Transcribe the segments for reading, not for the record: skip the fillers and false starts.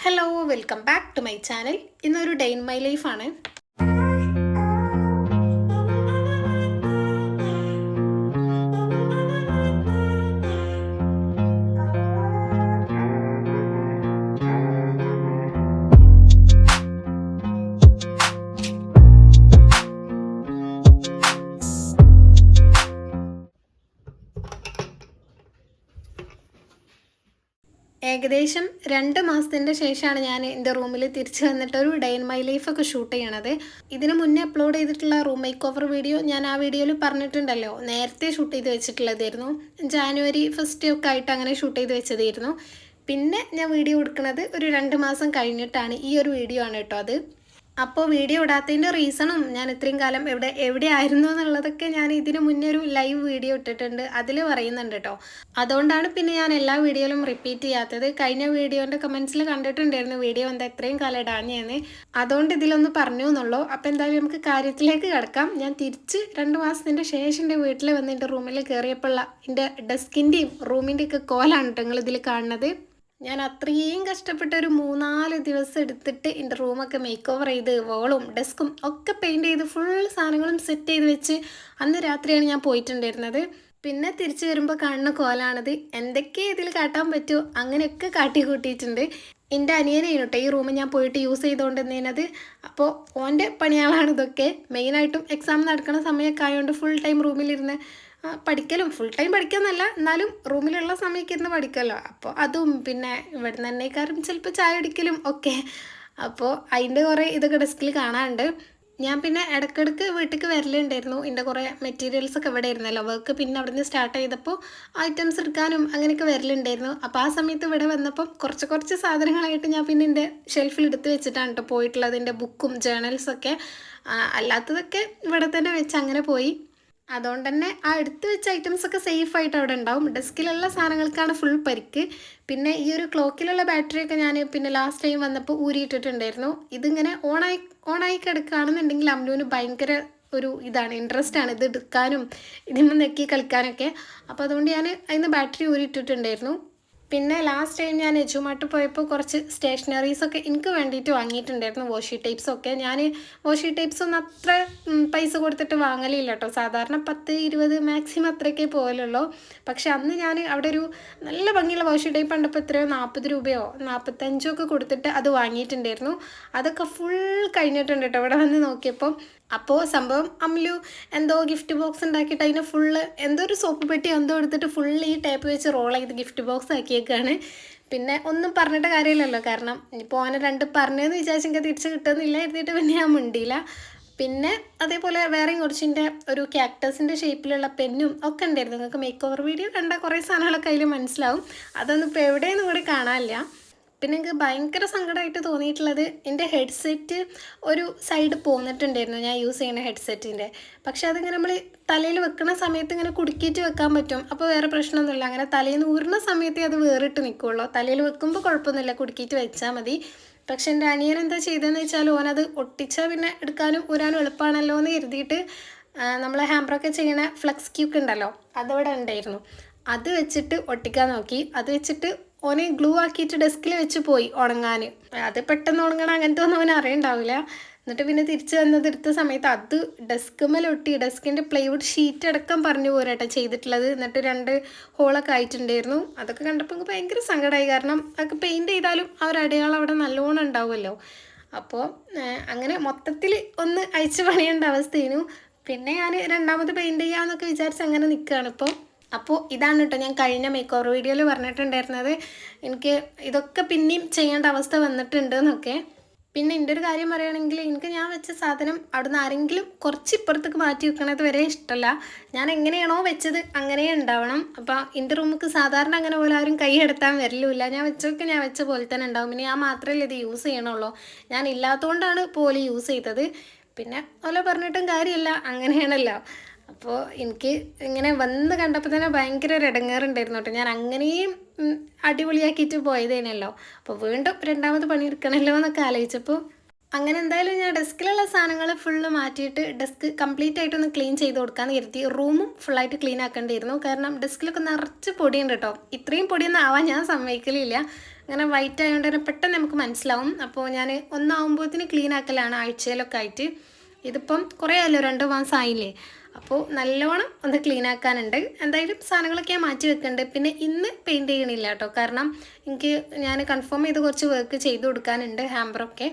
Hello welcome back to my channel. ഇന്നൊരു day in my ലൈഫാണ്. ഏകദേശം 2 മാസത്തിൻ്റെ ശേഷമാണ് ഞാൻ എൻ്റെ റൂമിൽ തിരിച്ചു വന്നിട്ട് ഒരു ഡേ ഇൻ മൈ ലൈഫൊക്കെ ഷൂട്ട് ചെയ്യണത്. ഇതിന് മുന്നേ അപ്ലോഡ് ചെയ്തിട്ടുള്ള റൂം മേക്ക് ഓവർ വീഡിയോ ഞാൻ ആ വീഡിയോയിൽ പറഞ്ഞിട്ടുണ്ടല്ലോ, നേരത്തെ ഷൂട്ട് ചെയ്ത് വെച്ചിട്ടുള്ളതായിരുന്നു. ജാനുവരി 1 ഒക്കെ ആയിട്ട് അങ്ങനെ ഷൂട്ട് ചെയ്ത് വെച്ചതായിരുന്നു. പിന്നെ ഞാൻ വീഡിയോ എടുക്കുന്നത് ഒരു 2 മാസം കഴിഞ്ഞിട്ടാണ്. ഈ ഒരു വീഡിയോ ആണ് കേട്ടോ അത്. അപ്പോൾ വീഡിയോ ഇടാത്തതിൻ്റെ റീസണും ഞാൻ ഇത്രയും കാലം എവിടെ ആയിരുന്നു എന്നുള്ളതൊക്കെ ഞാൻ ഇതിന് മുന്നേ ഒരു ലൈവ് വീഡിയോ ഇട്ടിട്ടുണ്ട്, അതിൽ പറയുന്നുണ്ട് കേട്ടോ. അതുകൊണ്ടാണ് പിന്നെ ഞാൻ എല്ലാ വീഡിയോയിലും റിപ്പീറ്റ് ചെയ്യാത്തത്. കഴിഞ്ഞ വീഡിയോൻ്റെ കമൻസിൽ കണ്ടിട്ടുണ്ടായിരുന്നു വീഡിയോ എന്താ ഇത്രയും കാലം ഇടാഞ്ഞെന്ന്. അതുകൊണ്ട് ഇതിലൊന്ന് പറഞ്ഞു എന്നുള്ളൂ. അപ്പോൾ എന്തായാലും നമുക്ക് കാര്യത്തിലേക്ക് കിടക്കാം. ഞാൻ തിരിച്ച് 2 മാസത്തിൻ്റെ ശേഷം എൻ്റെ വീട്ടിൽ വന്ന് എൻ്റെ റൂമിൽ കയറിയപ്പോഴുള്ള എൻ്റെ ഡെസ്കിൻ്റെയും റൂമിൻ്റെയൊക്കെ കോലാണ് കേട്ടോ നിങ്ങൾ ഇതിൽ കാണുന്നത്. ഞാൻ അത്രയും കഷ്ടപ്പെട്ട ഒരു 3-4 ദിവസം എടുത്തിട്ട് എൻ്റെ റൂമൊക്കെ മേക്ക് ഓവർ ചെയ്ത് വോളും ഡെസ്കും ഒക്കെ പെയിൻറ്റ് ചെയ്ത് ഫുൾ സാധനങ്ങളും സെറ്റ് ചെയ്ത് വെച്ച് അന്ന് രാത്രിയാണ് ഞാൻ പോയിട്ടുണ്ടായിരുന്നത്. പിന്നെ തിരിച്ചു വരുമ്പോൾ കാണുന്ന കോലാണിത്. എന്തൊക്കെ ഇതിൽ കാട്ടാൻ പറ്റുമോ അങ്ങനെയൊക്കെ കാട്ടി കൂട്ടിയിട്ടുണ്ട്. എൻ്റെ അനിയനെയാണ് കേട്ടോ ഈ റൂം ഞാൻ പോയിട്ട് യൂസ് ചെയ്തുകൊണ്ടിരുന്നത്. അപ്പോൾ ഓൻ്റെ പണിയാളാണ് ഇതൊക്കെ. മെയിനായിട്ടും എക്സാം നടക്കുന്ന സമയമൊക്കെ ആയതുകൊണ്ട് ഫുൾ ടൈം റൂമിലിരുന്ന് പഠിക്കലും, ഫുൾ ടൈം പഠിക്കാമെന്നല്ല എന്നാലും റൂമിലുള്ള സമയമൊക്കെ ഇരുന്ന് പഠിക്കുമല്ലോ. അപ്പോൾ അതും പിന്നെ ഇവിടെ നിന്ന് തന്നെക്കാരും ചിലപ്പോൾ ചായ അടിക്കലും ഒക്കെ. അപ്പോൾ അതിൻ്റെ കുറേ ഇതൊക്കെ ഡെസ്കിൽ കാണാനുണ്ട്. ഞാൻ പിന്നെ ഇടയ്ക്കിടയ്ക്ക് വീട്ടിലേക്ക് വരലുണ്ടായിരുന്നു. എൻ്റെ കുറേ മെറ്റീരിയൽസൊക്കെ ഇവിടെ ഇരുന്നല്ലോ വർക്ക്. പിന്നെ അവിടെ നിന്ന് സ്റ്റാർട്ട് ചെയ്തപ്പോൾ ഐറ്റംസ് എടുക്കാനും അങ്ങനെയൊക്കെ വരലുണ്ടായിരുന്നു. അപ്പോൾ ആ സമയത്ത് ഇവിടെ വന്നപ്പം കുറച്ച് സാധനങ്ങളായിട്ട് ഞാൻ പിന്നെ എൻ്റെ ഷെൽഫിൽ എടുത്ത് വെച്ചിട്ടാണ് കേട്ടോ പോയിട്ടുള്ളത്. എൻ്റെ ബുക്കും ജേണൽസൊക്കെ അല്ലാത്തതൊക്കെ ഇവിടെ തന്നെ വെച്ച് അങ്ങനെ പോയി. അതുകൊണ്ട് തന്നെ ആ എടുത്ത് വെച്ച ഐറ്റംസൊക്കെ സേഫായിട്ട് അവിടെ ഉണ്ടാവും. ഡെസ്കിലുള്ള സാധനങ്ങൾക്കാണ് ഫുൾ പരിക്ക്. പിന്നെ ഈ ഒരു ക്ലോക്കിലുള്ള ബാറ്ററിയൊക്കെ ഞാൻ പിന്നെ ലാസ്റ്റ് ടൈം വന്നപ്പോൾ ഊരിയിട്ടിട്ടുണ്ടായിരുന്നു. ഇതിങ്ങനെ ഓണായി കിടക്കുകയാണെന്നുണ്ടെങ്കിൽ അമ്മുവിന് ഭയങ്കര ഒരു ഇൻട്രസ്റ്റ് ആണ് ഇത് എടുക്കാനും ഇതിന്മേൽ നെക്കി കളിക്കാനൊക്കെ. അപ്പോൾ അതുകൊണ്ട് ഞാൻ അതിന് ബാറ്ററി ഊരിയിട്ടിട്ടുണ്ടായിരുന്നു. പിന്നെ ലാസ്റ്റ് ടൈം ഞാൻ എജുമാർട്ട് പോയപ്പോൾ കുറച്ച് സ്റ്റേഷനറീസൊക്കെ എനിക്ക് വേണ്ടിയിട്ട് വാങ്ങിയിട്ടുണ്ടായിരുന്നു. വാഷി ടൈപ്സൊക്കെ ഞാൻ വാഷി ടൈപ്സൊന്നും അത്ര പൈസ കൊടുത്തിട്ട് വാങ്ങലില്ല കേട്ടോ. സാധാരണ 10-20 മാക്സിമം അത്രയൊക്കെ പോലുള്ളൂ. പക്ഷെ അന്ന് ഞാൻ അവിടെ ഒരു നല്ല ഭംഗിയുള്ള വാഷി ടൈപ്പ് കണ്ടപ്പോൾ എത്രയോ 40 രൂപയോ 45 ഒക്കെ കൊടുത്തിട്ട് അത് വാങ്ങിയിട്ടുണ്ടായിരുന്നു. അതൊക്കെ ഫുൾ കഴിഞ്ഞിട്ടുണ്ട് കേട്ടോ ഇവിടെ വന്ന് നോക്കിയപ്പോൾ. അപ്പോൾ സംഭവം അമ്ലു എന്തോ ഗിഫ്റ്റ് ബോക്സ് ഉണ്ടാക്കിയിട്ട് അതിനെ ഫുള്ള് എന്തോ ഒരു സോപ്പ് പെട്ടി എന്തോ എടുത്തിട്ട് ഫുള്ള് ഈ ടേപ്പ് വെച്ച് റോൾ ചെയ്ത് ഗിഫ്റ്റ് ബോക്സ് ആക്കിയേക്കാണ്. പിന്നെ ഒന്നും പറഞ്ഞിട്ട് കാര്യമില്ലല്ലോ, കാരണം ഇപ്പോൾ ഓനെ 2 പറഞ്ഞതെന്ന് വിചാരിച്ചെങ്കിൽ തിരിച്ച് കിട്ടുന്നില്ല എഴുതിയിട്ട് പിന്നെ ഞാൻ മിണ്ടിയില്ല. പിന്നെ അതേപോലെ വേറെയും കുറച്ചിൻ്റെ ഒരു ക്യാക്ടസിൻ്റെ ഷേപ്പിലുള്ള പെന്നും ഒക്കെ ഉണ്ടായിരുന്നു. നിങ്ങൾക്ക് മേക്ക് ഓവർ വീഡിയോ കണ്ട കുറേ സാധനങ്ങളൊക്കെ അതിൽ മനസ്സിലാവും. അതൊന്നും ഇപ്പോൾ എവിടെയൊന്നും കൂടി കാണാനില്ല. പിന്നെ എനിക്ക് ഭയങ്കര സങ്കടമായിട്ട് തോന്നിയിട്ടുള്ളത് എൻ്റെ ഹെഡ്സെറ്റ് ഒരു സൈഡ് പോന്നിട്ടുണ്ടായിരുന്നു, ഞാൻ യൂസ് ചെയ്യുന്ന ഹെഡ്സെറ്റിൻ്റെ. പക്ഷെ അതിങ്ങനെ നമ്മൾ തലയിൽ വെക്കുന്ന സമയത്ത് ഇങ്ങനെ കുടുക്കിയിട്ട് വെക്കാൻ പറ്റും. അപ്പോൾ വേറെ പ്രശ്നമൊന്നുമില്ല. അങ്ങനെ തലയിൽ നിന്ന് ഊരുന്ന സമയത്തേ അത് വേറിട്ട് നിൽക്കുള്ളൂ. തലയിൽ വെക്കുമ്പോൾ കുഴപ്പമൊന്നുമില്ല, കുടുക്കിയിട്ട് വെച്ചാൽ മതി. പക്ഷെ എൻ്റെ അനിയൻ എന്താ ചെയ്തതെന്ന് വെച്ചാൽ ഓനത് ഒട്ടിച്ചാൽ പിന്നെ എടുക്കാനും ഊരാനും എളുപ്പമാണല്ലോ എന്ന് കരുതിയിട്ട് നമ്മൾ ഹാമ്പറൊക്കെ ചെയ്യണ ഫ്ലെക്സ് ക്യൂക്ക് ഉണ്ടല്ലോ, അതവിടെ ഉണ്ടായിരുന്നു. അത് വെച്ചിട്ട് ഒട്ടിക്കാൻ നോക്കി. അത് വെച്ചിട്ട് ഓനെ ഗ്ലൂ ആക്കിയിട്ട് ഡെസ്കിൽ വെച്ച് പോയി ഉണങ്ങാൻ. അത് പെട്ടെന്ന് ഉണങ്ങണം അങ്ങനത്തെ ഒന്നും അവന് അറിയണ്ടാവില്ല. എന്നിട്ട് പിന്നെ തിരിച്ച് വന്നത് എടുത്ത സമയത്ത് അത് ഡെസ്കുമേലൊട്ടി. ഡെസ്കിൻ്റെ പ്ലൈവുഡ് ഷീറ്റ് അടക്കം പറഞ്ഞു പോരാട്ടോ ചെയ്തിട്ടുള്ളത്. എന്നിട്ട് 2 ഹോളൊക്കെ ആയിട്ടുണ്ടായിരുന്നു. അതൊക്കെ കണ്ടപ്പോൾ എനിക്ക് ഭയങ്കര സങ്കടമായി. കാരണം അതൊക്കെ പെയിൻറ്റ് ചെയ്താലും ആ ഒരു അടയാളം അവിടെ നല്ലോണം ഉണ്ടാവുമല്ലോ. അപ്പോൾ അങ്ങനെ മൊത്തത്തിൽ ഒന്ന് അഴിച്ച് പണിയേണ്ട അവസ്ഥയായിരുന്നു. പിന്നെ ഞാൻ രണ്ടാമത് പെയിൻറ്റ് ചെയ്യാമെന്നൊക്കെ വിചാരിച്ച് അങ്ങനെ നിൽക്കുകയാണ് ഇപ്പോൾ. അപ്പോൾ ഇതാണ് കേട്ടോ ഞാൻ കഴിഞ്ഞ മേക്ക് ഓവർ വീഡിയോയിൽ പറഞ്ഞിട്ടുണ്ടായിരുന്നത്. എനിക്ക് ഇതൊക്കെ പിന്നെയും ചെയ്യേണ്ട അവസ്ഥ വന്നിട്ടുണ്ട് എന്നൊക്കെ. പിന്നെ എൻ്റെ ഒരു കാര്യം പറയുകയാണെങ്കിൽ എനിക്ക് ഞാൻ വെച്ച സാധനം അവിടെ നിന്ന് ആരെങ്കിലും കുറച്ച് ഇപ്പുറത്തേക്ക് മാറ്റി വെക്കണത് വരെ ഇഷ്ടമല്ല. ഞാൻ എങ്ങനെയാണോ വെച്ചത് അങ്ങനെ ഉണ്ടാവണം. അപ്പോൾ എൻ്റെ റൂമിക്ക് സാധാരണ അങ്ങനെ പോലെ ആരും കൈ എടുത്താൻ വരലുമില്ല. ഞാൻ വെച്ച പോലെ തന്നെ ഉണ്ടാവും. പിന്നെ ഞാൻ മാത്രമല്ലേ ഇത് യൂസ് ചെയ്യണുള്ളൂ. ഞാൻ ഇല്ലാത്തതുകൊണ്ടാണ് പോലെ യൂസ് ചെയ്തത്. പിന്നെ ഓല പറഞ്ഞിട്ടും കാര്യമില്ല, അങ്ങനെയാണല്ലോ. അപ്പോൾ എനിക്ക് ഇങ്ങനെ വന്ന് കണ്ടപ്പോൾ തന്നെ ഭയങ്കര ഒരു ഇടങ്ങേറുണ്ടായിരുന്നു കേട്ടോ. ഞാൻ അങ്ങനെയും അടിപൊളിയാക്കിയിട്ട് പോയതേനല്ലോ. അപ്പോൾ വീണ്ടും രണ്ടാമത് പണിയെടുക്കണമല്ലോ എന്നൊക്കെ ആലോചിച്ചപ്പോൾ അങ്ങനെ എന്തായാലും ഞാൻ ഡെസ്കിലുള്ള സാധനങ്ങൾ ഫുള്ള് മാറ്റിയിട്ട് ഡെസ്ക് കംപ്ലീറ്റ് ആയിട്ടൊന്ന് ക്ലീൻ ചെയ്ത് കൊടുക്കാമെന്ന് കരുതി. റൂമും ഫുള്ളായിട്ട് ക്ലീൻ ആക്കേണ്ടിയിരുന്നു. കാരണം ഡെസ്കിലൊക്കെ നിറച്ച് പൊടിയുണ്ട് കേട്ടോ. ഇത്രയും പൊടിയൊന്നും ആവാൻ ഞാൻ സമ്മതിക്കലില്ല. അങ്ങനെ വൈറ്റ് ആയതുകൊണ്ട് തന്നെ പെട്ടെന്ന് നമുക്ക് മനസ്സിലാവും. അപ്പോൾ ഞാൻ ഒന്നാവുമ്പോഴത്തേന് ക്ലീൻ ആക്കലാണ് ആഴ്ചയിലൊക്കെ ആയിട്ട്. ഇതിപ്പം കുറേ ആയല്ലോ, 2 മാസം ആയില്ലേ. അപ്പോൾ നല്ലോണം ഒന്ന് ക്ലീൻ ആക്കാനുണ്ട്. എന്തായാലും സാധനങ്ങളൊക്കെ ഞാൻ മാറ്റി വെക്കുന്നുണ്ട്. പിന്നെ ഇന്ന് പെയിൻറ്റ് ചെയ്യണില്ല കേട്ടോ, കാരണം ഞാൻ കൺഫേം ചെയ്ത് കുറച്ച് വർക്ക് ചെയ്ത് കൊടുക്കാനുണ്ട്, ഹാമ്പറൊക്കെ.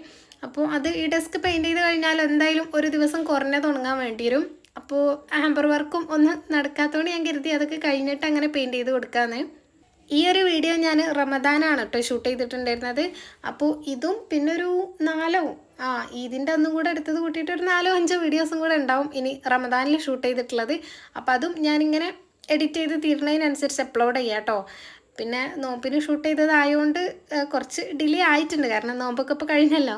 അപ്പോൾ അത് ഈ ഡെസ്ക് പെയിൻറ്റ് ചെയ്ത് കഴിഞ്ഞാൽ എന്തായാലും ഒരു ദിവസം കുറഞ്ഞത് ഉണങ്ങാൻ വേണ്ടി വരും. അപ്പോൾ ഹാമ്പർ വർക്കും ഒന്ന് നടക്കാത്തതുകൊണ്ട് ഞാൻ കരുതി അതൊക്കെ കഴിഞ്ഞിട്ട് അങ്ങനെ പെയിൻറ്റ് ചെയ്ത് കൊടുക്കാമെന്ന്. ഈ ഒരു വീഡിയോ ഞാൻ റമദാനാണ് കേട്ടോ ഷൂട്ട് ചെയ്തിട്ടുണ്ടായിരുന്നത്. അപ്പോൾ ഇതും പിന്നൊരു 4 ഇതിൻ്റെ ഒന്നും കൂടെ എടുത്തത് കൂട്ടിയിട്ട് ഒരു 4-5 വീഡിയോസും കൂടെ ഉണ്ടാവും ഇനി റമദാനിൽ ഷൂട്ട് ചെയ്തിട്ടുള്ളത്. അപ്പോൾ അതും ഞാനിങ്ങനെ എഡിറ്റ് ചെയ്ത് തീരുന്നതിനനുസരിച്ച് അപ്ലോഡ് ചെയ്യാം കേട്ടോ. പിന്നെ നോമ്പിന് ഷൂട്ട് ചെയ്തതായതുകൊണ്ട് കുറച്ച് ഡിലേ ആയിട്ടുണ്ട്, കാരണം നോമ്പൊക്കെ ഇപ്പോൾ കഴിഞ്ഞല്ലോ.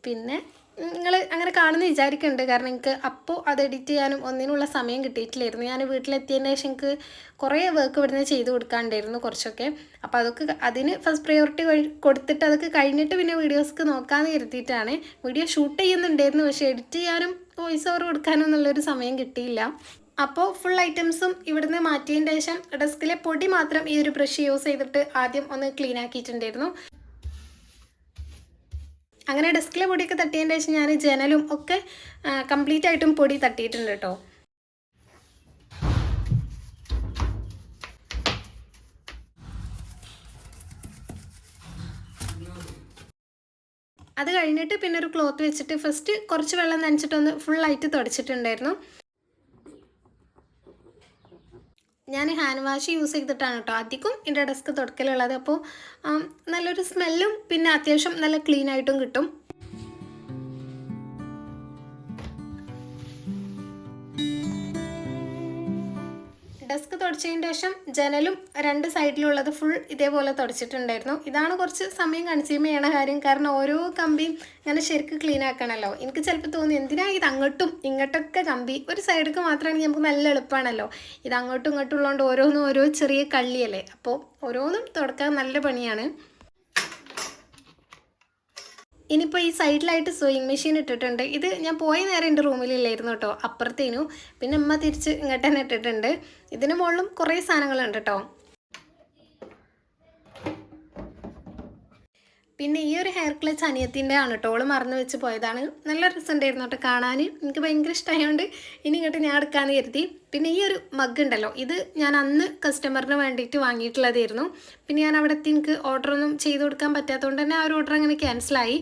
പിന്നെ നിങ്ങൾ അങ്ങനെ കാണുമെന്ന് വിചാരിക്കുന്നുണ്ട്, കാരണം എനിക്ക് അപ്പോൾ അത് എഡിറ്റ് ചെയ്യാനും ഒന്നിനുള്ള സമയം കിട്ടിയിട്ടില്ലായിരുന്നു. ഞാൻ വീട്ടിലെത്തിയതിന് ശേഷം എനിക്ക് കുറേ വർക്ക് ഇവിടുന്ന് ചെയ്ത് കൊടുക്കാണ്ടായിരുന്നു കുറച്ചൊക്കെ. അപ്പോൾ അതിന് ഫസ്റ്റ് പ്രയോറിറ്റി കൊടുത്തിട്ട് അതൊക്കെ കഴിഞ്ഞിട്ട് പിന്നെ വീഡിയോസ്ക്ക് നോക്കാമെന്ന് കരുതിയിട്ടാണ്. വീഡിയോ ഷൂട്ട് ചെയ്യുന്നുണ്ടായിരുന്നു, പക്ഷേ എഡിറ്റ് ചെയ്യാനും വോയിസ് ഓവർ കൊടുക്കാനും എന്നുള്ളൊരു സമയം കിട്ടിയില്ല. അപ്പോൾ ഫുൾ ഐറ്റംസും ഇവിടുന്ന് മാറ്റിയതിന് ശേഷം ഡെസ്കിലെ പൊടി മാത്രം ഈ ഒരു ബ്രഷ് യൂസ് ചെയ്തിട്ട് ആദ്യം ഒന്ന് ക്ലീൻ ആക്കിയിട്ടുണ്ടായിരുന്നു. അങ്ങനെ ഡെസ്കിലെ പൊടിയൊക്കെ തട്ടിയതിൻ്റെ ശേഷം ഞാൻ ജനലും ഒക്കെ കംപ്ലീറ്റ് ആയിട്ടും പൊടി തട്ടിയിട്ടുണ്ട് കേട്ടോ. അത് കഴിഞ്ഞിട്ട് പിന്നെ ഒരു ക്ലോത്ത് വെച്ചിട്ട് ഫസ്റ്റ് കുറച്ച് വെള്ളം നനച്ചിട്ടൊന്ന് ഫുള്ളായിട്ട് തുടച്ചിട്ടുണ്ടായിരുന്നു. ഞാൻ ഹാൻഡ് വാഷ് യൂസ് ചെയ്തിട്ടാണ് കേട്ടോ അധികം എൻ്റെ ഡെസ്ക് തുടക്കലുള്ളത്. അപ്പോൾ നല്ലൊരു സ്മെല്ലും പിന്നെ അത്യാവശ്യം നല്ല ക്ലീൻ ആയിട്ടും കിട്ടും. ഡെസ്ക് തുടച്ചതിന് ശേഷം ജനലും 2 സൈഡിലുള്ളത് ഫുൾ ഇതേപോലെ തുടച്ചിട്ടുണ്ടായിരുന്നു. ഇതാണ് കുറച്ച് സമയം കൺസ്യൂം ചെയ്യണ കാര്യം, കാരണം ഓരോ കമ്പിയും ഇങ്ങനെ ശരിക്കും ക്ലീൻ ആക്കണമല്ലോ. എനിക്ക് ചിലപ്പോൾ തോന്നി എന്തിനാ ഇത് അങ്ങോട്ടും ഇങ്ങോട്ടൊക്കെ കമ്പി, ഒരു സൈഡിലേക്ക് മാത്രമാണെങ്കിൽ നമുക്ക് നല്ല എളുപ്പമാണല്ലോ. ഇത് അങ്ങോട്ടും ഇങ്ങോട്ടും ഉള്ളതുകൊണ്ട് ഓരോന്നും ഓരോ ചെറിയ കള്ളിയല്ലേ, അപ്പോൾ ഓരോന്നും തുടക്കാൻ നല്ല പണിയാണ്. ഇനിയിപ്പോൾ ഈ സൈഡിലായിട്ട് സൂയിങ് മെഷീൻ ഇട്ടിട്ടുണ്ട്. ഇത് ഞാൻ പോയ നേരം എൻ്റെ റൂമിലില്ലായിരുന്നു കേട്ടോ, അപ്പുറത്തേനു. പിന്നെ അമ്മ തിരിച്ച് ഇങ്ങോട്ട് തന്നെ ഇട്ടിട്ടുണ്ട്. ഇതിന് മുകളിലും കുറേ സാധനങ്ങളുണ്ട് കേട്ടോ. പിന്നെ ഈ ഒരു ഹെയർ ക്ലച്ച് അനിയത്തിൻ്റെ ആണ് കേട്ടോ, ഓള് മറന്നു വെച്ച് പോയതാണ്. നല്ല രസമുണ്ടായിരുന്നു കേട്ടോ കാണാൻ, എനിക്ക് ഭയങ്കര ഇഷ്ടമായതുകൊണ്ട് ഇനി ഇങ്ങോട്ട് ഞാൻ എടുക്കാമെന്ന് കരുതി. പിന്നെ ഈ ഒരു മഗ് ഉണ്ടല്ലോ, ഇത് ഞാൻ അന്ന് കസ്റ്റമറിന് വേണ്ടിയിട്ട് വാങ്ങിയിട്ടുള്ളതായിരുന്നു. പിന്നെ ഞാൻ അവിടെ എത്തി എനിക്ക് ഓർഡറൊന്നും ചെയ്ത് കൊടുക്കാൻ പറ്റാത്തതുകൊണ്ട് തന്നെ ആ ഒരു ഓർഡർ അങ്ങനെ ക്യാൻസലായി.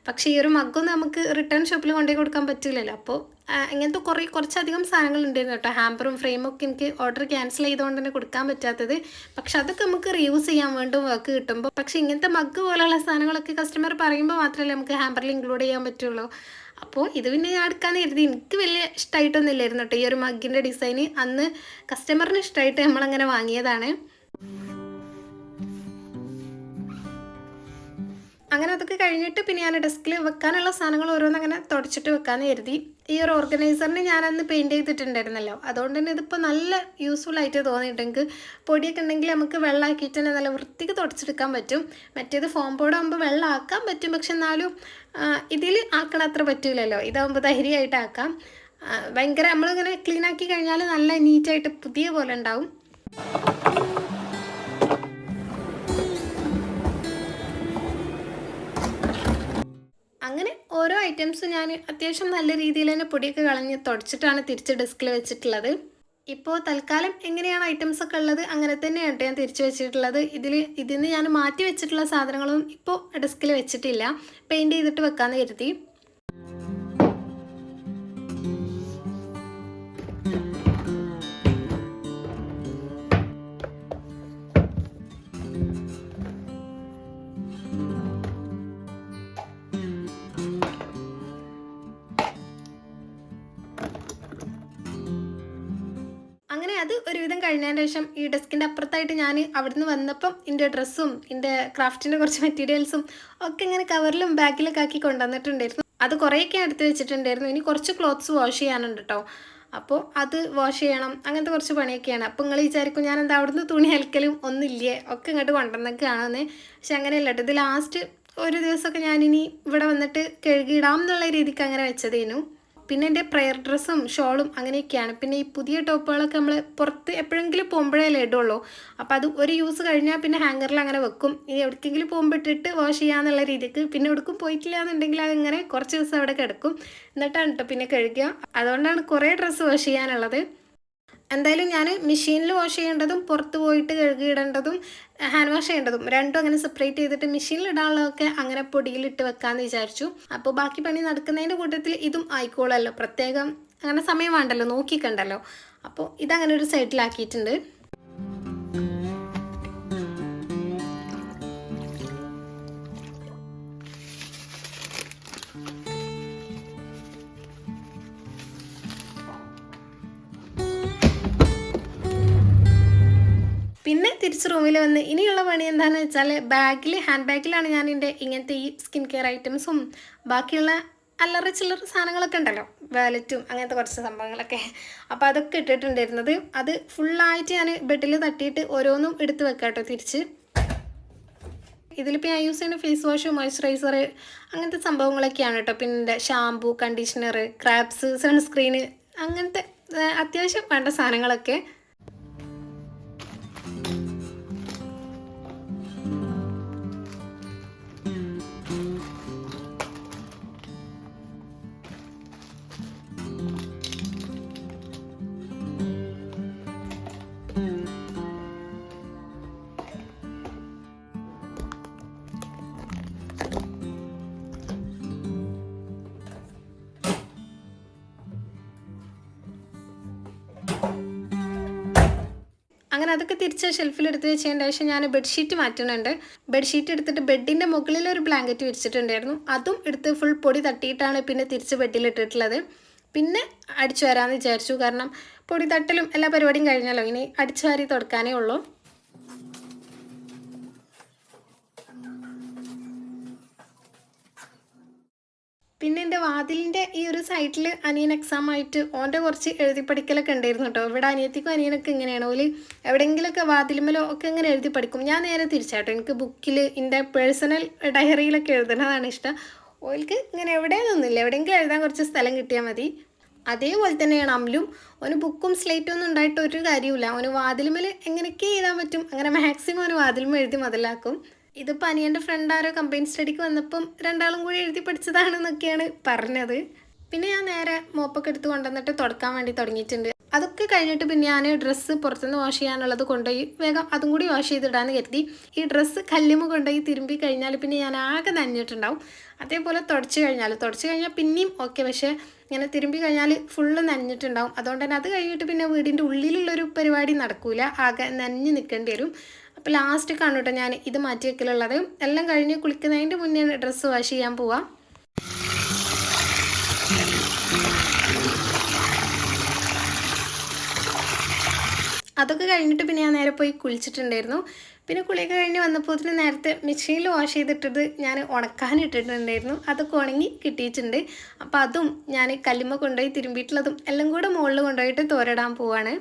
പക്ഷേ ഈ ഒരു മഗ്ഗൊന്നും നമുക്ക് റിട്ടേൺ ഷോപ്പിൽ കൊണ്ടുപോയി കൊടുക്കാൻ പറ്റില്ലല്ലോ. അപ്പോൾ ഇങ്ങനത്തെ കുറച്ചധികം സാധനങ്ങൾ ഉണ്ടായിരുന്നു കേട്ടോ. ഹാമ്പറും ഫ്രെയിമൊക്കെ എനിക്ക് ഓർഡർ ക്യാൻസൽ ചെയ്തുകൊണ്ട് തന്നെ കൊടുക്കാൻ പറ്റാത്തത്. പക്ഷെ അതൊക്കെ നമുക്ക് റീയൂസ് ചെയ്യാൻ വേണ്ടും വർക്ക് കിട്ടുമ്പോൾ. പക്ഷേ ഇങ്ങനത്തെ മഗ് പോലുള്ള സാധനങ്ങളൊക്കെ കസ്റ്റമർ പറയുമ്പോൾ മാത്രമല്ലേ നമുക്ക് ഹാമ്പറിൽ ഇൻക്ലൂഡ് ചെയ്യാൻ പറ്റുള്ളൂ. അപ്പോൾ ഇത് പിന്നെ ഞാൻ എടുക്കാമെന്ന് കരുതി. എനിക്ക് വലിയ ഇഷ്ടമായിട്ടൊന്നും ഇല്ലായിരുന്നു കേട്ടോ ഈ ഒരു മഗ്ഗിൻ്റെ ഡിസൈന്. അന്ന് കസ്റ്റമറിന് ഇഷ്ടമായിട്ട് നമ്മളങ്ങനെ വാങ്ങിയതാണ്. അങ്ങനെ അതൊക്കെ കഴിഞ്ഞിട്ട് പിന്നെ ഞാൻ ഡെസ്കിൽ വെക്കാനുള്ള സാധനങ്ങൾ ഓരോന്നങ്ങനെ തുടച്ചിട്ട് വെക്കാമെന്ന് കരുതി. ഈ ഒരു ഓർഗനൈസറിന് ഞാനന്ന് പെയിൻറ്റ് ചെയ്തിട്ടുണ്ടായിരുന്നല്ലോ, അതുകൊണ്ട് തന്നെ ഇതിപ്പോൾ നല്ല യൂസ്ഫുൾ ആയിട്ട് തോന്നിയിട്ട്. എനിക്ക് പൊടിയൊക്കെ ഉണ്ടെങ്കിൽ നമുക്ക് വെള്ളമാക്കിയിട്ട് തന്നെ നല്ല വൃത്തിക്ക് തുടച്ചെടുക്കാൻ പറ്റും. മറ്റേത് ഫോം ബോർഡ് ആകുമ്പോൾ വെള്ളമാക്കാൻ പറ്റും, പക്ഷെ എന്നാലും ഇതിൽ ആക്കണ അത്ര പറ്റില്ലല്ലോ. ഇതാകുമ്പോൾ ധൈര്യമായിട്ട് ആക്കാം. ഭയങ്കര നമ്മളിങ്ങനെ ക്ലീൻ ആക്കി കഴിഞ്ഞാൽ നല്ല നീറ്റായിട്ട് പുതിയ പോലെ ഉണ്ടാവും. അങ്ങനെ ഓരോ ഐറ്റംസും ഞാൻ അത്യാവശ്യം നല്ല രീതിയിൽ തന്നെ പൊടിയൊക്കെ കളഞ്ഞ് തുടച്ചിട്ടാണ് തിരിച്ച് ഡെസ്കിൽ വെച്ചിട്ടുള്ളത്. ഇപ്പോൾ തൽക്കാലം എങ്ങനെയാണ് ഐറ്റംസൊക്കെ ഉള്ളത് അങ്ങനെ തന്നെയാണ് ഞാൻ തിരിച്ച് വെച്ചിട്ടുള്ളത്. ഇതിന്ന് ഞാൻ മാറ്റി വെച്ചിട്ടുള്ള സാധനങ്ങളൊന്നും ഇപ്പോൾ ഡെസ്കിൽ വെച്ചിട്ടില്ല, പെയിൻറ്റ് ചെയ്തിട്ട് വെക്കാമെന്ന് കരുതി. അങ്ങനെ അത് ഒരുവിധം കഴിഞ്ഞതിന് ശേഷം ഈ ഡെസ്കിൻ്റെ അപ്പുറത്തായിട്ട് ഞാൻ അവിടുന്ന് വന്നപ്പം എൻ്റെ ഡ്രസ്സും എൻ്റെ ക്രാഫ്റ്റിൻ്റെ കുറച്ച് മെറ്റീരിയൽസും ഒക്കെ ഇങ്ങനെ കവറിലും ബാഗിലൊക്കെ ആക്കി കൊണ്ടുവന്നിട്ടുണ്ടായിരുന്നു. അത് കുറേയൊക്കെ എടുത്ത് വെച്ചിട്ടുണ്ടായിരുന്നു. ഇനി കുറച്ച് ക്ലോത്ത്സ് വാഷ് ചെയ്യാനുണ്ട് കേട്ടോ. അപ്പോൾ അത് വാഷ് ചെയ്യണം, അങ്ങനത്തെ കുറച്ച് പണിയൊക്കെയാണ്. അപ്പോൾ നിങ്ങൾ വിചാരിക്കും ഞാൻ എന്താ അവിടുന്ന് തുണി അലക്കലും ഒന്നുമില്ലേ, ഒക്കെ ഇങ്ങോട്ട് കൊണ്ടുവന്നൊക്കെയാണെന്ന്. പക്ഷെ അങ്ങനെയല്ല കേട്ടോ. ഇത് ലാസ്റ്റ് ഒരു ദിവസമൊക്കെ ഞാനിനി ഇവിടെ വന്നിട്ട് കഴുകിയിടാം എന്നുള്ള രീതിക്ക് അങ്ങനെ വെച്ചതേനു. പിന്നെ എൻ്റെ പ്രെയർ ഡ്രസ്സും ഷോളും അങ്ങനെയൊക്കെയാണ്. പിന്നെ ഈ പുതിയ ടോപ്പുകളൊക്കെ നമ്മൾ പുറത്ത് എപ്പോഴെങ്കിലും പോകുമ്പോഴേ ഇടുള്ളൂ. അപ്പോൾ അത് ഒരു യൂസ് കഴിഞ്ഞാൽ പിന്നെ ഹാങ്ങറിൽ അങ്ങനെ വെക്കും. ഇനി എവിടേക്കെങ്കിലും പോകുമ്പോൾ ഇട്ടിട്ട് വാഷ് ചെയ്യാന്നുള്ള രീതിക്ക്. പിന്നെ എവിടേക്കും പോയിട്ടില്ല എന്നുണ്ടെങ്കിൽ അതിങ്ങനെ കുറച്ച് ദിവസം അവിടെ കിടക്കും. എന്നിട്ടാണ് കേട്ടോ പിന്നെ കഴുകുക. അതുകൊണ്ടാണ് കുറേ ഡ്രസ്സ് വാഷ് ചെയ്യാനുള്ളത്. എന്തായാലും ഞാൻ മെഷീനിൽ വാഷ് ചെയ്യേണ്ടതും പുറത്ത് പോയിട്ട് കഴുകിയിടേണ്ടതും ഹാൻഡ് വാഷ് ചെയ്യേണ്ടതും രണ്ടും അങ്ങനെ സെപ്പറേറ്റ് ചെയ്തിട്ട് മെഷീനിൽ ഇടാനുള്ളതൊക്കെ അങ്ങനെ പൊടിയിലിട്ട് വെക്കാമെന്ന് വിചാരിച്ചു. അപ്പോൾ ബാക്കി പണി നടക്കുന്നതിൻ്റെ കൂട്ടത്തിൽ ഇതും ആയിക്കോളല്ലോ, പ്രത്യേകം അങ്ങനെ സമയം വേണ്ടല്ലോ, നോക്കിക്കണ്ടല്ലോ. അപ്പോൾ ഇതങ്ങനെ ഒരു സൈഡിലാക്കിയിട്ടുണ്ട്. പിന്നെ തിരിച്ച് റൂമിൽ വന്ന് ഇനിയുള്ള പണി എന്താണെന്ന് വെച്ചാൽ ഹാൻഡ് ബാഗിലാണ് ഞാൻ എൻ്റെ ഇങ്ങനത്തെ ഈ സ്കിൻ കെയർ ഐറ്റംസും ബാക്കിയുള്ള അല്ലറ ചില്ലറ സാധനങ്ങളൊക്കെ ഉണ്ടല്ലോ, വാലറ്റും അങ്ങനത്തെ കുറച്ച് സംഭവങ്ങളൊക്കെ. അപ്പോൾ അതൊക്കെ ഇട്ടിട്ടുണ്ടായിരുന്നത്. അത് ഫുള്ളായിട്ട് ഞാൻ ബെഡിൽ തട്ടിയിട്ട് ഓരോന്നും എടുത്ത് വെക്കാം കേട്ടോ തിരിച്ച്. ഇതിലിപ്പോൾ ഞാൻ യൂസ് ചെയ്യുന്ന ഫേസ് വാഷ്, മോയ്സ്ചറൈസർ അങ്ങനത്തെ സംഭവങ്ങളൊക്കെയാണ് കേട്ടോ. പിന്നെ ഷാമ്പൂ, കണ്ടീഷണർ, ക്രാബ്സ്, സൺസ്ക്രീന് അങ്ങനത്തെ അത്യാവശ്യം വേണ്ട സാധനങ്ങളൊക്കെ. അങ്ങനെ അതൊക്കെ തിരിച്ച് ഷെൽഫിലെടുത്ത് വെച്ചതിൻ്റെ ശേഷം ഞാൻ ബെഡ്ഷീറ്റ് മാറ്റുന്നുണ്ട്. ബെഡ്ഷീറ്റ് എടുത്തിട്ട് ബെഡിൻ്റെ മുകളിൽ ഒരു ബ്ലാങ്കറ്റ് വിരിച്ചിട്ടുണ്ടായിരുന്നു. അതും എടുത്ത് ഫുൾ പൊടി തട്ടിയിട്ടാണ് പിന്നെ തിരിച്ച് ബെഡിലിട്ടിട്ടുള്ളത്. പിന്നെ അടിച്ചു വരാമെന്ന് വിചാരിച്ചു. കാരണം പൊടി തട്ടലും എല്ലാ പരിപാടിയും കഴിഞ്ഞല്ലോ, ഇനി അടിച്ചു വാരി തുടക്കാനേ ഉള്ളൂ. പിന്നെ എൻ്റെ വാതിലിൻ്റെ ഈ ഒരു സൈഡിൽ അനിയൻ എക്സാം ആയിട്ട് ഓൻ്റെ കുറച്ച് എഴുതി പഠിക്കലൊക്കെ ഉണ്ടായിരുന്നു കേട്ടോ. ഇവിടെ അനിയത്തിക്കും അനിയനൊക്കെ ഇങ്ങനെയാണ്. ഓല് എവിടെയെങ്കിലുമൊക്കെ വാതിലുമലോ ഒക്കെ ഇങ്ങനെ എഴുതി പഠിക്കും. ഞാൻ നേരെ തിരിച്ചാട്ടോ, എനിക്ക് ബുക്കിൽ എൻ്റെ പേഴ്സണൽ ഡയറിയിലൊക്കെ എഴുതുന്നതാണ് ഇഷ്ടം. ഓൽക്ക് ഇങ്ങനെ എവിടെയൊന്നുമില്ല, എവിടെയെങ്കിലും എഴുതാൻ കുറച്ച് സ്ഥലം കിട്ടിയാൽ മതി. അതേപോലെ തന്നെയാണ് അമലും. ഓന് ബുക്കും സ്ലേറ്റും ഒന്നും ഉണ്ടായിട്ട് ഒരു കാര്യമില്ല. ഓന് വാതിലുമൽ എങ്ങനെയൊക്കെ എഴുതാൻ പറ്റും, അങ്ങനെ മാക്സിമം ഓന് വാതിലുമ എഴുതി മുതലാക്കും. ഇതിപ്പോൾ അനിയൻ്റെ ഫ്രണ്ട് ആരോ കമ്പൈൻ സ്റ്റഡിക്ക് വന്നപ്പം രണ്ടാളും കൂടി എഴുതി പഠിച്ചതാണെന്നൊക്കെയാണ് പറഞ്ഞത്. പിന്നെ ഞാൻ നേരെ മോപ്പൊക്കെ എടുത്ത് കൊണ്ടുവന്നിട്ട് തുടക്കാൻ വേണ്ടി തുടങ്ങിയിട്ടുണ്ട്. അതൊക്കെ കഴിഞ്ഞിട്ട് പിന്നെ ഞാൻ ഡ്രസ്സ് പുറത്തുനിന്ന് വാഷ് ചെയ്യാനുള്ളത് കൊണ്ടുപോയി വേഗം അതും കൂടി വാഷ് ചെയ്തിടാന്ന് കരുതി. ഈ ഡ്രസ്സ് കല്ലുമ്മ കൊണ്ടുപോയി തിരുമ്പി കഴിഞ്ഞാൽ പിന്നെ ഞാൻ ആകെ നനഞ്ഞിട്ടുണ്ടാവും. അതേപോലെ തുടച്ച് കഴിഞ്ഞാൽ പിന്നെയും ഓക്കെ, പക്ഷേ ഇങ്ങനെ തിരുമ്പി കഴിഞ്ഞാൽ ഫുള്ള് നനഞ്ഞിട്ടുണ്ടാവും. അതുകൊണ്ട് തന്നെ അത് കഴിഞ്ഞിട്ട് പിന്നെ വീടിൻ്റെ ഉള്ളിലുള്ളൊരു പരിപാടി നടക്കൂല, ആകെ നനഞ്ഞ് നിൽക്കേണ്ടി വരും. അപ്പോൾ ലാസ്റ്റിക്കാണ് കേട്ടോ ഞാൻ ഇത് മാറ്റി വെക്കലുള്ളത്. എല്ലാം കഴിഞ്ഞ് കുളിക്കുന്നതിൻ്റെ മുന്നേ ഡ്രസ്സ് വാഷ് ചെയ്യാൻ പോവാം. അതൊക്കെ കഴിഞ്ഞിട്ട് പിന്നെ ഞാൻ നേരെ പോയി കുളിച്ചിട്ടുണ്ടായിരുന്നു. പിന്നെ കുളിയൊക്കെ കഴിഞ്ഞ് വന്നപ്പോൾ നേരത്തെ മെഷീനിൽ വാഷ് ചെയ്തിട്ടത് ഞാൻ ഉണക്കാനിട്ടിട്ടുണ്ടായിരുന്നു. അതൊക്കെ ഉണങ്ങി കിട്ടിയിട്ടുണ്ട്. അപ്പോൾ അതും ഞാൻ കല്ലുമ്മ കൊണ്ടുപോയി തിരുമ്പിയിട്ടുള്ളതും എല്ലാം കൂടെ മുകളിൽ കൊണ്ടുപോയിട്ട് തോരടാൻ പോവാണ്.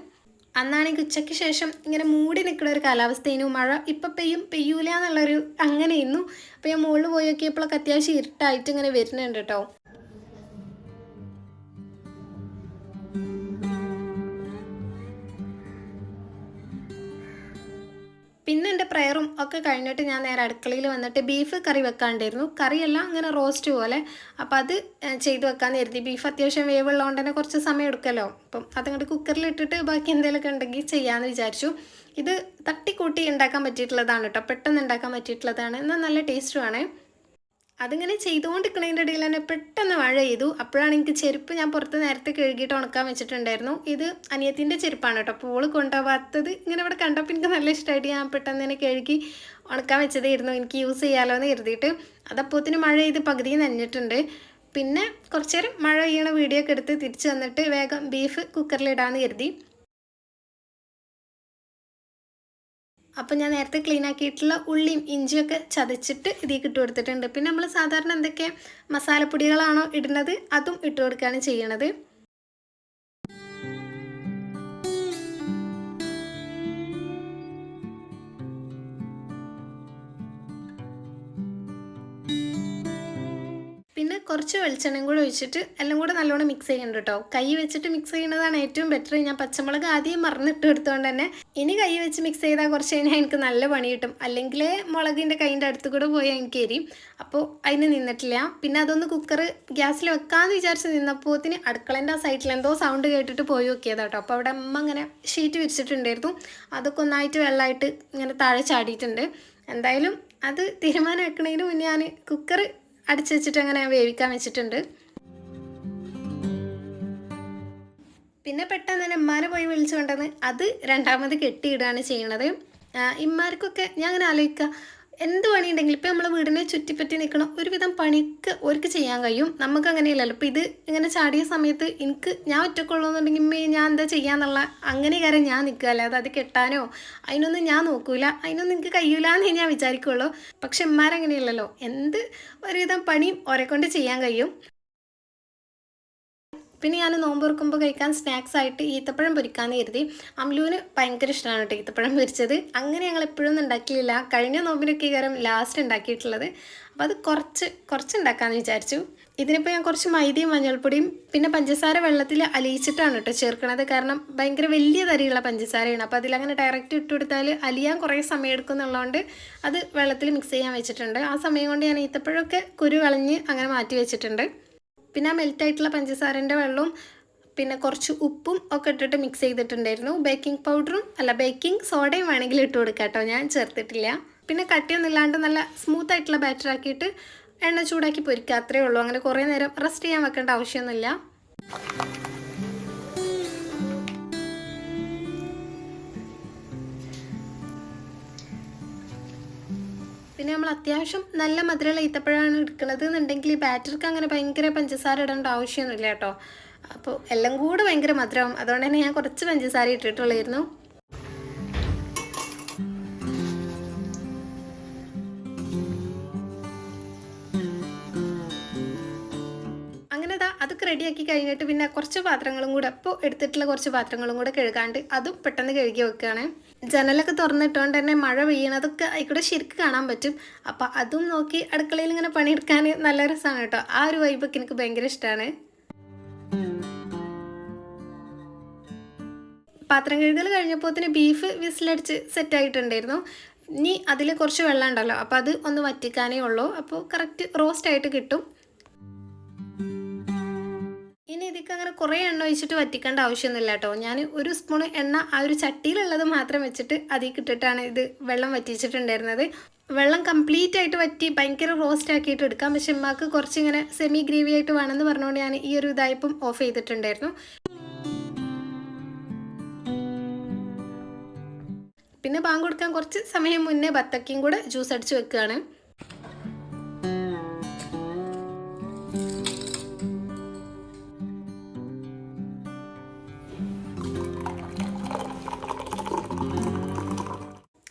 അന്നാണെങ്കിൽ ഉച്ചയ്ക്ക് ശേഷം ഇങ്ങനെ മൂടി നിൽക്കുന്ന ഒരു കാലാവസ്ഥയിനു, മഴ ഇപ്പം പെയ്യൂല എന്നുള്ളൊരു അങ്ങനെയിരുന്നു. അപ്പോൾ ഞാൻ മുകളിൽ പോയി നോക്കിയപ്പോഴൊക്കെ അത്യാവശ്യം ഇരുട്ടായിട്ട് ഇങ്ങനെ വരുന്നുണ്ട് കേട്ടോ. പിന്നെ എൻ്റെ പ്രയറും ഒക്കെ കഴിഞ്ഞിട്ട് ഞാൻ നേരെ അടുക്കളയിൽ വന്നിട്ട് ബീഫ് കറി വെക്കാണ്ടായിരുന്നു. കറിയല്ല, അങ്ങനെ റോസ്റ്റ് പോലെ. അപ്പം അത് ചെയ്ത് വെക്കാമെന്ന് കരുതി. ബീഫ് അത്യാവശ്യം വേവുള്ളതുകൊണ്ട് തന്നെ കുറച്ച് സമയം എടുക്കുമല്ലോ. അപ്പം അതങ്ങോട്ട് കുക്കറിൽ ഇട്ടിട്ട് ബാക്കി എന്തെങ്കിലുമൊക്കെ ഉണ്ടെങ്കിൽ ചെയ്യാമെന്ന് വിചാരിച്ചു. ഇത് തട്ടിക്കൂട്ടി ഉണ്ടാക്കാൻ പറ്റിയിട്ടുള്ളതാണ് കേട്ടോ, പെട്ടെന്ന് ഉണ്ടാക്കാൻ പറ്റിയിട്ടുള്ളതാണ്, എന്നാൽ നല്ല ടേസ്റ്റുമാണ്. അതിങ്ങനെ ചെയ്തുകൊണ്ടിരിക്കുന്നതിൻ്റെ ഇടയിൽ തന്നെ പെട്ടെന്ന് മഴ ചെയ്തു. അപ്പോഴാണ് എനിക്ക് ചെരുപ്പ് ഞാൻ പുറത്ത് നേരത്തെ കഴുകിയിട്ട് ഉണക്കാൻ വെച്ചിട്ടുണ്ടായിരുന്നു. ഇത് അനിയത്തിൻ്റെ ചെരുപ്പാണ് കേട്ടോ. അപ്പോൾ ഓള് കൊണ്ടുപോകാത്തത് ഇങ്ങനെ ഇവിടെ കണ്ടപ്പോൾ എനിക്ക് നല്ല ഇഷ്ടമായിട്ട് ഞാൻ പെട്ടെന്ന് തന്നെ കഴുകി ഉണക്കാൻ വെച്ചതായിരുന്നു, എനിക്ക് യൂസ് ചെയ്യാമല്ലോ എന്ന് കരുതിയിട്ട്. അതപ്പോത്തിന് മഴ ചെയ്ത് പകുതി നനഞ്ഞിട്ടുണ്ട്. പിന്നെ കുറച്ച് നേരം മഴ പെയ്യണ വീഡിയോ ഒക്കെ എടുത്ത് തിരിച്ച് വന്നിട്ട് വേഗം ബീഫ് കുക്കറിലിടാമെന്ന് കരുതി. അപ്പോൾ ഞാൻ നേരത്തെ ക്ലീൻ ആക്കിയിട്ടുള്ള ഉള്ളിയും ഇഞ്ചിയൊക്കെ ചതച്ചിട്ട് ഇതിലേക്ക് ഇട്ട് കൊടുത്തിട്ടുണ്ട്. പിന്നെ നമ്മൾ സാധാരണ എന്തൊക്കെ മസാലപ്പൊടികളാണോ ഇടുന്നത് അതും ഇട്ട് കൊടുക്കുകയാണ് ചെയ്യണത്. പിന്നെ കുറച്ച് വെളിച്ചെണ്ണയും കൂടെ ഒഴിച്ചിട്ട് എല്ലാം കൂടെ നല്ലോണം മിക്സ് ചെയ്യുന്നുണ്ട് കേട്ടോ. കൈ വെച്ചിട്ട് മിക്സ് ചെയ്യുന്നതാണ് ഏറ്റവും ബെറ്റർ. ഞാൻ പച്ചമുളക് ആദ്യം മറന്നിട്ട് എടുത്തുകൊണ്ട് തന്നെ ഇനി കൈ വെച്ച് മിക്സ് ചെയ്താൽ കുറച്ച് കഴിഞ്ഞാൽ എനിക്ക് നല്ല പണി കിട്ടും. അല്ലെങ്കിൽ മുളകിൻ്റെ കൈൻ്റെ അടുത്ത് കൂടെ പോയി എനിക്ക് എരിയും. അപ്പോൾ അതിന് നിന്നിട്ടില്ല. പിന്നെ അതൊന്ന് കുക്കർ ഗ്യാസിൽ വെക്കാമെന്ന് വിചാരിച്ച് നിന്നപ്പോത്തിന് അടുക്കളേൻ്റെ ആ സൈഡിൽ എന്തോ സൗണ്ട് കേട്ടിട്ട് പോയി നോക്കിയതാണ് കേട്ടോ. അപ്പോൾ അവിടെ അമ്മ ഇങ്ങനെ ഷീറ്റ് വിരിച്ചിട്ടുണ്ടായിരുന്നു. അതൊക്കെ ഒന്നായിട്ട് വെള്ളമായിട്ട് ഇങ്ങനെ താഴെ ചാടിയിട്ടുണ്ട്. എന്തായാലും അത് തീരുമാനമാക്കണതിന് മുന്നേ ഞാൻ കുക്കർ അടിച്ച് വെച്ചിട്ട് അങ്ങനെ വേവിക്കാൻ വെച്ചിട്ടുണ്ട്. പിന്നെ പെട്ടെന്ന് തന്നെ ഇമ്മാനെ പോയി വിളിച്ചു കൊണ്ടുവന്ന് അത് രണ്ടാമത് കെട്ടിയിടുകയാണ് ചെയ്യണത്. ഇമ്മാർക്കൊക്കെ ഞാൻ അങ്ങനെ ആലോചിക്കുക, എന്ത് പണിയുണ്ടെങ്കിലും ഇപ്പം നമ്മൾ വീടിനെ ചുറ്റിപ്പറ്റി നിൽക്കണം ഒരുവിധം പണിക്ക് അവർക്ക് ചെയ്യാൻ കഴിയും. നമുക്ക് അങ്ങനെയല്ലല്ലോ. ഇപ്പം ഇത് ഇങ്ങനെ ചാടിയ സമയത്ത് ഞാൻ ഒറ്റക്കൊള്ളുന്നുണ്ടെങ്കിൽ ഞാൻ എന്താ ചെയ്യാന്നുള്ള അങ്ങനെ കാര്യം ഞാൻ നിൽക്കുകയല്ല. അത് കെട്ടാനോ അതിനൊന്നും ഞാൻ നോക്കൂല, അതിനൊന്നും എനിക്ക് കഴിയൂല എന്നേ ഞാൻ വിചാരിക്കുള്ളൂ. പക്ഷെ ഇമ്മാരങ്ങനെയല്ലല്ലോ, എന്ത് ഒരുവിധം പണിയും ഓരെ കൊണ്ട് ചെയ്യാൻ കഴിയും. പിന്നെ ഞാൻ നോമ്പ് തുറക്കുമ്പോൾ കഴിക്കാൻ സ്നാക്സ് ആയിട്ട് ഈത്തപ്പഴം പൊരിക്കാമെന്ന് കരുതി. അമ്ലുവിന് ഭയങ്കര ഇഷ്ടമാണ് കേട്ടോ ഈത്തപ്പഴം പൊരിച്ചത്. അങ്ങനെ ഞങ്ങൾ എപ്പോഴും ഒന്നും ഉണ്ടാക്കിയില്ല. കഴിഞ്ഞ നോമ്പിനൊക്കെ കാര്യം ലാസ്റ്റ് ഉണ്ടാക്കിയിട്ടുള്ളത്. അപ്പോൾ അത് കുറച്ച് ഉണ്ടാക്കാമെന്ന് വിചാരിച്ചു. ഇതിനിപ്പോൾ ഞാൻ കുറച്ച് മൈദയും മഞ്ഞൾപ്പൊടിയും പിന്നെ പഞ്ചസാര വെള്ളത്തിൽ അലിയിച്ചിട്ടാണ് കേട്ടോ ചേർക്കണത്. കാരണം ഭയങ്കര വലിയ തരിയുള്ള പഞ്ചസാരയാണ്. അപ്പോൾ അതിലങ്ങനെ ഡയറക്റ്റ് ഇട്ട് കൊടുത്താൽ അലിയാൻ കുറേ സമയം എടുക്കും എന്നുള്ളതുകൊണ്ട് അത് വെള്ളത്തിൽ മിക്സ് ചെയ്യാൻ വെച്ചിട്ടുണ്ട്. ആ സമയം കൊണ്ട് ഞാൻ ഈത്തപ്പഴമൊക്കെ കുരു കളഞ്ഞ് അങ്ങനെ മാറ്റി വെച്ചിട്ടുണ്ട്. പിന്നെ ആ മെൽറ്റായിട്ടുള്ള പഞ്ചസാരൻ്റെ വെള്ളവും പിന്നെ കുറച്ച് ഉപ്പും ഒക്കെ ഇട്ടിട്ട് മിക്സ് ചെയ്തിട്ടുണ്ടായിരുന്നു. ബേക്കിംഗ് സോഡയും വേണമെങ്കിൽ ഇട്ട് കൊടുക്കാം കേട്ടോ, ഞാൻ ചേർത്തിട്ടില്ല. പിന്നെ കട്ടിയൊന്നും ഇല്ലാണ്ട് നല്ല സ്മൂത്ത് ആയിട്ടുള്ള ബാറ്റർ ആക്കിയിട്ട് എണ്ണ ചൂടാക്കി പൊരിക്കുക, അത്രയേ ഉള്ളൂ. അങ്ങനെ കുറേ നേരം റെസ്റ്റ് ചെയ്യാൻ വെക്കേണ്ട ആവശ്യമൊന്നുമില്ല. പിന്നെ നമ്മൾ അത്യാവശ്യം നല്ല മധുരമുള്ള ഈത്തപ്പഴമാണ് എടുക്കുന്നത് എന്നുണ്ടെങ്കിൽ ഈ ബാറ്റർക്ക് അങ്ങനെ ഭയങ്കര പഞ്ചസാര ഇടേണ്ട ആവശ്യമൊന്നുമില്ല കേട്ടോ. അപ്പോൾ എല്ലാം കൂടെ ഭയങ്കര മധുരമാവും. അതുകൊണ്ട് തന്നെ ഞാൻ കുറച്ച് പഞ്ചസാര ഇട്ടിട്ടുള്ളായിരുന്നു. അങ്ങനെ അതൊക്കെ റെഡിയാക്കി കഴിഞ്ഞിട്ട് പിന്നെ കുറച്ച് പാത്രങ്ങളും കൂടെ അപ്പോൾ എടുത്തിട്ടുള്ള കുറച്ച് പാത്രങ്ങളും കൂടെ കഴുകാണ്ട് അതും പെട്ടെന്ന് കഴുകി വെക്കുകയാണ്. ജനലൊക്കെ തുറന്നിട്ടുകൊണ്ട് തന്നെ മഴ പെയ്യണതൊക്കെ ആയിക്കൂടെ ശരിക്കും കാണാൻ പറ്റും. അപ്പം അതും നോക്കി അടുക്കളയിൽ ഇങ്ങനെ പണിയെടുക്കാൻ നല്ല രസമാണ് കേട്ടോ. ആ ഒരു വൈബൊക്കെ എനിക്ക് ഭയങ്കര ഇഷ്ടമാണ്. പാത്രം കഴുകൽ കഴിഞ്ഞപ്പോൾ തന്നെ ബീഫ് വിസിലടിച്ച് സെറ്റായിട്ടുണ്ടായിരുന്നു. ഇനി അതിൽ കുറച്ച് വെള്ളം ഉണ്ടല്ലോ, അപ്പോൾ അത് ഒന്ന് വറ്റിക്കാനേ ഉള്ളൂ. അപ്പോൾ കറക്റ്റ് റോസ്റ്റായിട്ട് കിട്ടും. ഇനി ഇതിക്ക് അങ്ങനെ കുറേ എണ്ണ ഒഴിച്ചിട്ട് വറ്റിക്കേണ്ട ആവശ്യമൊന്നുമില്ല കേട്ടോ. ഞാൻ ഒരു സ്പൂൺ എണ്ണ ആ ഒരു ചട്ടിയിലുള്ളത് മാത്രം വെച്ചിട്ട് അതിൽ ഇട്ടിട്ടാണ് ഇത് വെള്ളം വറ്റിച്ചിട്ടുണ്ടായിരുന്നത്. വെള്ളം കംപ്ലീറ്റ് ആയിട്ട് വറ്റി ഭയങ്കര റോസ്റ്റ് ആക്കിയിട്ട് എടുക്കാം. പക്ഷെ ഉമ്മാക്ക് കുറച്ചിങ്ങനെ സെമി ഗ്രേവി ആയിട്ട് വേണമെന്ന് പറഞ്ഞുകൊണ്ട് ഞാൻ ഈ ഒരു ഇതായപ്പം ഓഫ് ചെയ്തിട്ടുണ്ടായിരുന്നു. പിന്നെ ബാങ്ക് കൊടുക്കാൻ കുറച്ച് സമയം മുന്നേ ബത്തക്കയും കൂടെ ജ്യൂസ് അടിച്ച് വെക്കുകയാണ്.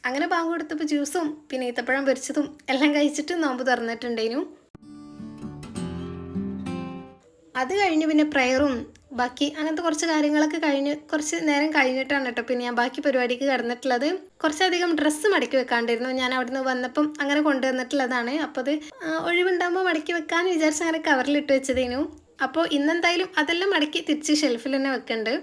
അങ്ങനെ ബാങ്ക് കൊടുത്തപ്പോൾ ജ്യൂസും പിന്നെ ഈത്തപ്പഴം പൊരിച്ചതും എല്ലാം കഴിച്ചിട്ട് നോമ്പ് തുറന്നിട്ടുണ്ടേനു. അത് കഴിഞ്ഞ് പിന്നെ പ്രയറും ബാക്കി അങ്ങനത്തെ കുറച്ച് കാര്യങ്ങളൊക്കെ കഴിഞ്ഞ് കുറച്ച് നേരം കഴിഞ്ഞിട്ടാണ് കേട്ടോ പിന്നെ ഞാൻ ബാക്കി പരിപാടിക്ക് കിടന്നിട്ടുള്ളത്. കുറച്ചധികം ഡ്രസ്സ് മടക്കി വെക്കാണ്ടിരുന്നു. ഞാൻ അവിടുന്ന് വന്നപ്പം അങ്ങനെ കൊണ്ടുവന്നിട്ടുള്ളതാണ്. അപ്പോൾ അത് ഒഴിവുണ്ടാകുമ്പോൾ മടക്കി വെക്കാമെന്ന് വിചാരിച്ച് അങ്ങനെ കവറിലിട്ട് വെച്ചതേനു. അപ്പോൾ ഇന്നെന്തായാലും അതെല്ലാം മടക്കി തിരിച്ച് ഷെൽഫിൽ തന്നെ വെക്കുന്നുണ്ട്.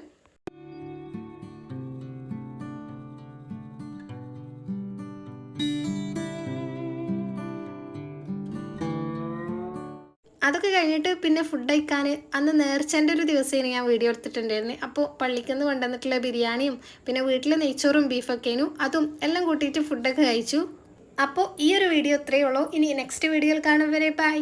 അതൊക്കെ കഴിഞ്ഞിട്ട് പിന്നെ ഫുഡ് കഴിക്കാൻ അന്ന് നേർച്ചൻ്റെ ഒരു ദിവസമാണ് ഞാൻ വീഡിയോ എടുത്തിട്ടുണ്ടായിരുന്നത്. അപ്പോൾ പള്ളിക്ക് നിന്ന് കൊണ്ടുവന്നിട്ടുള്ള ബിരിയാണിയും പിന്നെ വീട്ടിൽ നെയ്ച്ചോറും ബീഫൊക്കെയും അതും എല്ലാം കൂട്ടിയിട്ട് ഫുഡൊക്കെ കഴിച്ചു. അപ്പോൾ ഈ ഒരു വീഡിയോ ഇത്രയേ ഉള്ളൂ. ഇനി നെക്സ്റ്റ് വീഡിയോയിൽ കാണും വരെ ബൈ.